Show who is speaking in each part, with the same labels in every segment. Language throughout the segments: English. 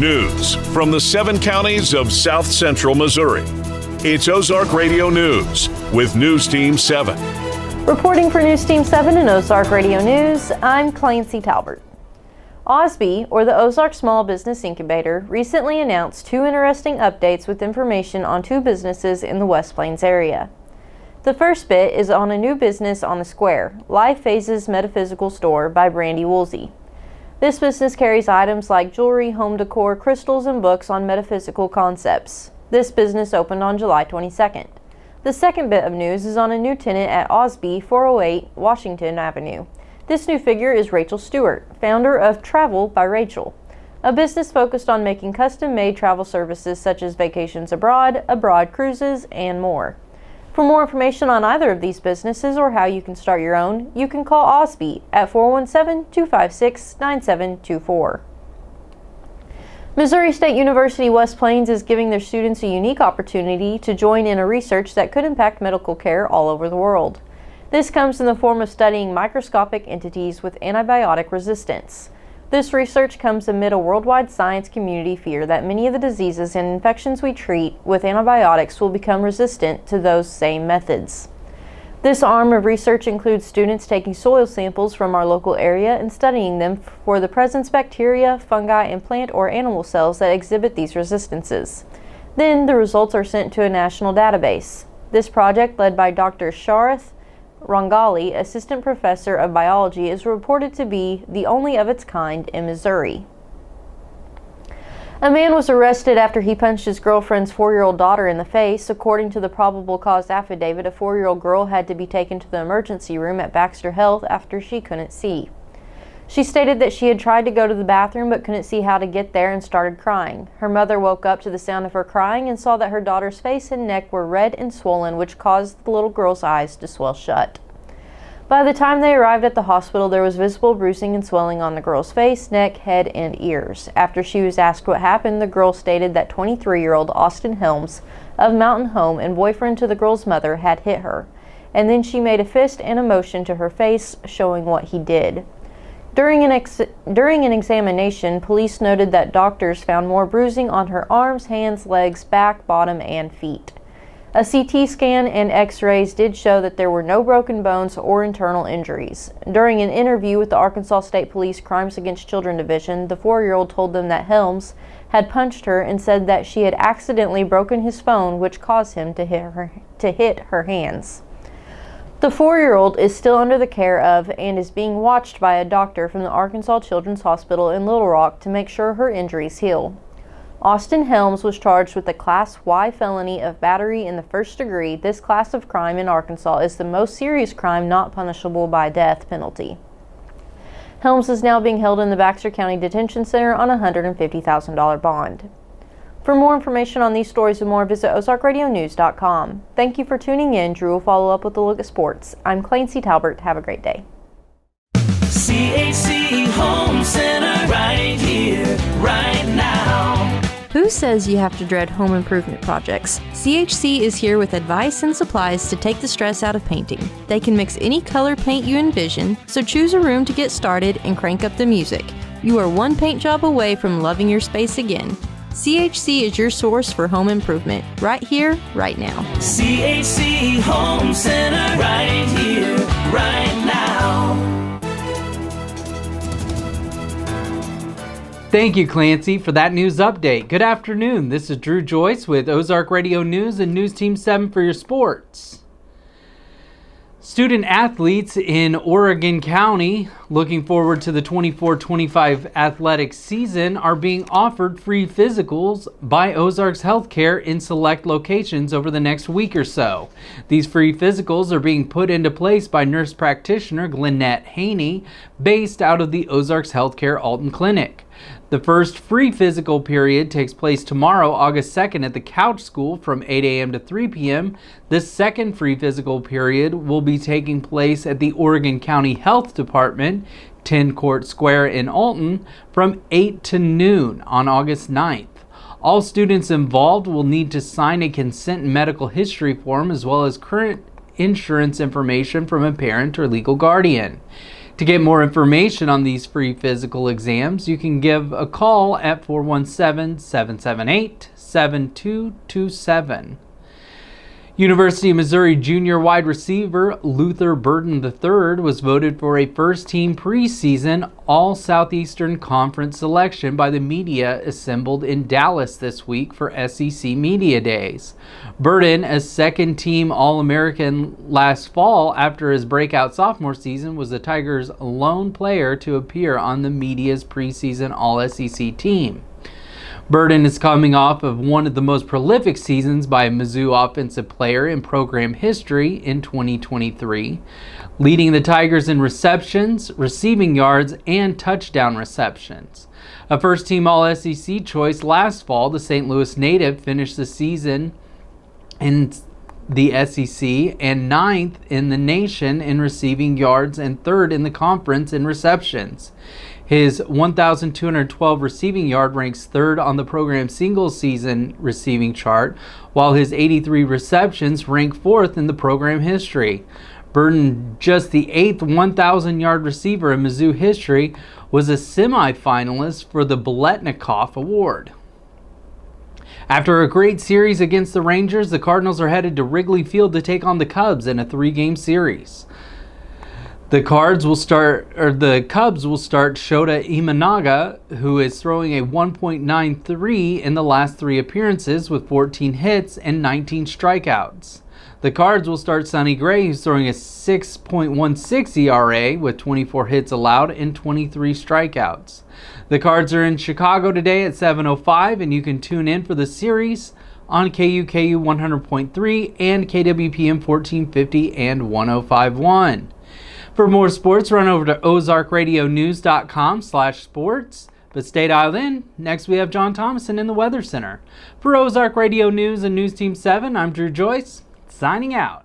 Speaker 1: News from the 7 counties of South Central Missouri. It's Ozark Radio News with News Team 7.
Speaker 2: Reporting for News Team 7 and Ozark Radio News, I'm Clancy Talbert. OZH, or the Ozark Small Business Incubator, recently announced 2 interesting updates with information on 2 businesses in the West Plains area. The first bit is on a new business on the square, Life Phases Metaphysical Store by Brandy Woolsey. This business carries items like jewelry, home decor, crystals, and books on metaphysical concepts. This business opened on July 22nd. The second bit of news is on a new tenant at OZH 408 Washington Avenue. This new figure is Rachel Stewart, founder of Travel by Rachel, a business focused on making custom-made travel services such as vacations abroad cruises, and more. For more information on either of these businesses or how you can start your own, you can call OZH at 417-256-9724. Missouri State University West Plains is giving their students a unique opportunity to join in a research that could impact medical care all over the world. This comes in the form of studying microscopic entities with antibiotic resistance. This research comes amid a worldwide science community fear that many of the diseases and infections we treat with antibiotics will become resistant to those same methods. This arm of research includes students taking soil samples from our local area and studying them for the presence of bacteria, fungi, and plant or animal cells that exhibit these resistances. Then the results are sent to a national database. This project, led by Dr. Sharath Rangali, assistant professor of biology, is reported to be the only of its kind in Missouri. A man was arrested after he punched his girlfriend's 4-year-old daughter in the face. According to the probable cause affidavit, a 4-year-old girl had to be taken to the emergency room at Baxter Health after she couldn't see. She stated that she had tried to go to the bathroom but couldn't see how to get there and started crying. Her mother woke up to the sound of her crying and saw that her daughter's face and neck were red and swollen, which caused the little girl's eyes to swell shut. By the time they arrived at the hospital, there was visible bruising and swelling on the girl's face, neck, head, and ears. After she was asked what happened, the girl stated that 23-year-old Austin Helms of Mountain Home and boyfriend to the girl's mother had hit her, and then she made a fist and a motion to her face showing what he did. During an examination, police noted that doctors found more bruising on her arms, hands, legs, back, bottom, and feet. A CT scan and x-rays did show that there were no broken bones or internal injuries. During an interview with the Arkansas State Police Crimes Against Children Division, the 4-year-old told them that Helms had punched her and said that she had accidentally broken his phone, which caused him to hit her hands. The 4-year-old is still under the care of and is being watched by a doctor from the Arkansas Children's Hospital in Little Rock to make sure her injuries heal. Austin Helms was charged with a Class Y felony of battery in the first degree. This class of crime in Arkansas is the most serious crime not punishable by death penalty. Helms is now being held in the Baxter County Detention Center on a $150,000 bond. For more information on these stories and more, visit ozarkradionews.com. Thank you for tuning in. Drew will follow up with a look at sports. I'm Clancy Talbert. Have a great day.
Speaker 3: CHC Home Center right here, right now.
Speaker 2: Who says you have to dread home improvement projects? CHC is here with advice and supplies to take the stress out of painting. They can mix any color paint you envision, so choose a room to get started and crank up the music. You are one paint job away from loving your space again. CHC is your source for home improvement, right here, right now.
Speaker 3: CHC Home Center, right here, right now.
Speaker 4: Thank you, Clancy, for that news update. Good afternoon. This is Drew Joyce with Ozark Radio News and News Team 7 for your sports. Student athletes in Oregon County looking forward to the 24-25 athletic season are being offered free physicals by Ozarks Healthcare in select locations over the next week or so. These free physicals are being put into place by nurse practitioner Glennette Haney, based out of the Ozarks Healthcare Alton Clinic. The first free physical period takes place tomorrow, August 2nd at the Couch School from 8 a.m. to 3 p.m. The second free physical period will be taking place at the Oregon County Health Department, 10 Court Square in Alton, from 8 to noon on August 9th. All students involved will need to sign a consent and medical history form as well as current insurance information from a parent or legal guardian. To get more information on these free physical exams, you can give a call at 417-778-7227. University of Missouri junior wide receiver Luther Burden III was voted for a first-team preseason All-Southeastern Conference selection by the media assembled in Dallas this week for SEC Media Days. Burden, a second-team All-American last fall after his breakout sophomore season, was the Tigers' lone player to appear on the media's preseason All-SEC team. Burden is coming off of one of the most prolific seasons by a Mizzou offensive player in program history in 2023, leading the Tigers in receptions, receiving yards, and touchdown receptions. A first-team All-SEC choice last fall, the St. Louis native finished the season in the SEC and 9th in the nation in receiving yards and 3rd in the conference in receptions. His 1,212 receiving yard ranks 3rd on the program's single-season receiving chart, while his 83 receptions rank 4th in the program history. Burden, just the 8th 1,000-yard receiver in Mizzou history, was a semifinalist for the Biletnikoff Award. After a great series against the Rangers, the Cardinals are headed to Wrigley Field to take on the Cubs in a 3-game series. The Cubs will start Shota Imanaga, who is throwing a 1.93 in the last 3 appearances with 14 hits and 19 strikeouts. The Cards will start Sonny Gray, who's throwing a 6.16 ERA with 24 hits allowed and 23 strikeouts. The Cards are in Chicago today at 7:05, and you can tune in for the series on KUKU 100.3 and KWPM 1450 and 105.1. For more sports, run over to ozarkradionews.com/sports. But stay dialed in. Next, we have John Thomason in the Weather Center. For Ozark Radio News and News Team 7, I'm Drew Joyce, signing out.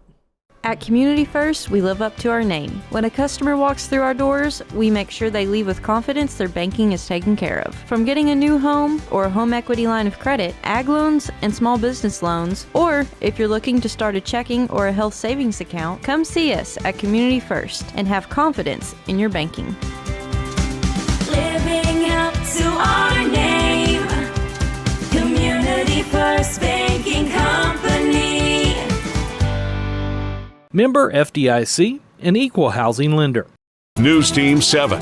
Speaker 2: At Community First, we live up to our name. When a customer walks through our doors, we make sure they leave with confidence their banking is taken care of. From getting a new home or a home equity line of credit, ag loans, and small business loans, or if you're looking to start a checking or a health savings account, come see us at Community First and have confidence in your banking.
Speaker 3: Living up to our name, Community First Banking Company.
Speaker 5: Member FDIC, an equal housing lender.
Speaker 1: News Team 7.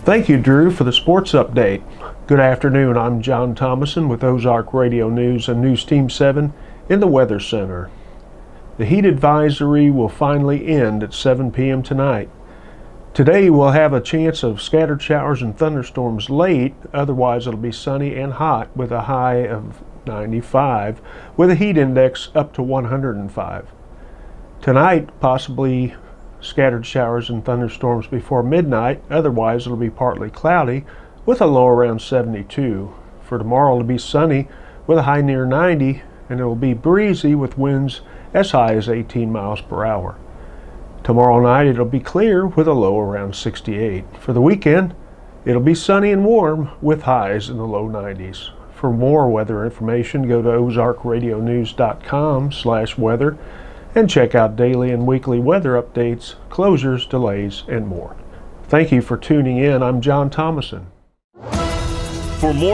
Speaker 6: Thank you, Drew, for the sports update. Good afternoon. I'm John Thomason with Ozark Radio News and News Team 7 in the Weather Center. The heat advisory will finally end at 7 p.m. tonight. Today we'll have a chance of scattered showers and thunderstorms late. Otherwise it'll be sunny and hot with a high of 95 with a heat index up to 105. Tonight, possibly scattered showers and thunderstorms before midnight. Otherwise, it'll be partly cloudy with a low around 72. For tomorrow, it'll be sunny with a high near 90, and it'll be breezy with winds as high as 18 miles per hour. Tomorrow night, it'll be clear with a low around 68. For the weekend, it'll be sunny and warm with highs in the low 90s. For more weather information, go to ozarkradionews.com/weather and check out daily and weekly weather updates, closures, delays, and more. Thank you for tuning in. I'm John Thomason.
Speaker 1: For more